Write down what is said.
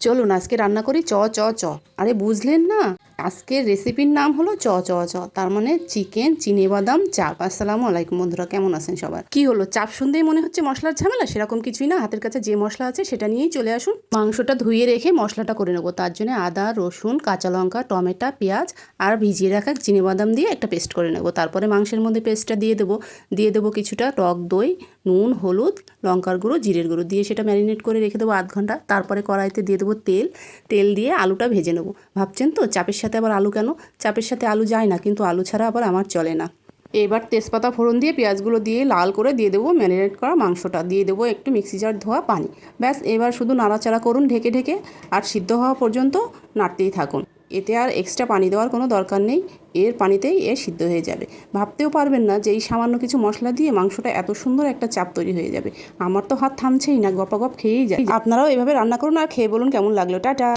চলুন আজকে রান্না করি চ চ চ। আরে বুঝলেন না, আজকের রেসিপির নাম হলো চ চ চ, তার মানে চিকেন চিনেবাদাম চাপ। আসসালামু আলাইকুম বন্ধুরা, কেমন আছেন সবার? কি হলো, চাপ শুনতেই মনে হচ্ছে মশলার ঝামেলা? সেরকম কিছুই না, হাতের কাছে যে মশলা আছে সেটা নিয়েই চলে আসুন। মাংসটা ধুয়ে রেখে মশলাটা করে নেবো। তার জন্য আদা, রসুন, কাঁচা লঙ্কা, টমেটো, পেঁয়াজ আর ভিজিয়ে রাখা চিনেবাদাম দিয়ে একটা পেস্ট করে নেবো। তারপরে মাংসের মধ্যে পেস্টটা দিয়ে দেবো কিছুটা টক দই, নুন, হলুদ, লঙ্কার গুঁড়ো, জিরের গুঁড়ো দিয়ে সেটা ম্যারিনেট করে রেখে দেবো আধ ঘন্টা। তারপরে কড়াইতে দিয়ে দেবো তেল দিয়ে আলুটা ভেজে নেবো। ভাবছেন তো চাপের সাথে আবার আলু কেন? চাপের সাথে আলু যায় না, কিন্তু আলু ছাড়া আবার আমার চলে না। এবার তেজপাতা ফোড়ন দিয়ে পেঁয়াজগুলো দিয়ে লাল করে দিয়ে দেবো ম্যারিনেট করা মাংসটা, দিয়ে দেবো একটু মিক্সি জার ধোয়া পানি। ব্যাস, এবার শুধু নাড়াচাড়া করুন ঢেকে ঢেকে, আর সিদ্ধ হওয়া পর্যন্ত নাড়তেই থাকুন। এতে আর এক্সট্রা পানি দেওয়ার কোনো দরকার নেই, এর পানিতেই সিদ্ধ হয়ে যাবে। ভাবতেও পারবেন না যে এই সামান্য কিছু মশলা দিয়ে মাংসটা এত সুন্দর একটা চাপ তৈরি হয়ে যাবে। আমার তো হাত থামছেই না, গপাগপ খেয়েই যায়। আপনারাও এভাবে রান্না করুন আর খেয়ে বলুন কেমন লাগলো। টাটা।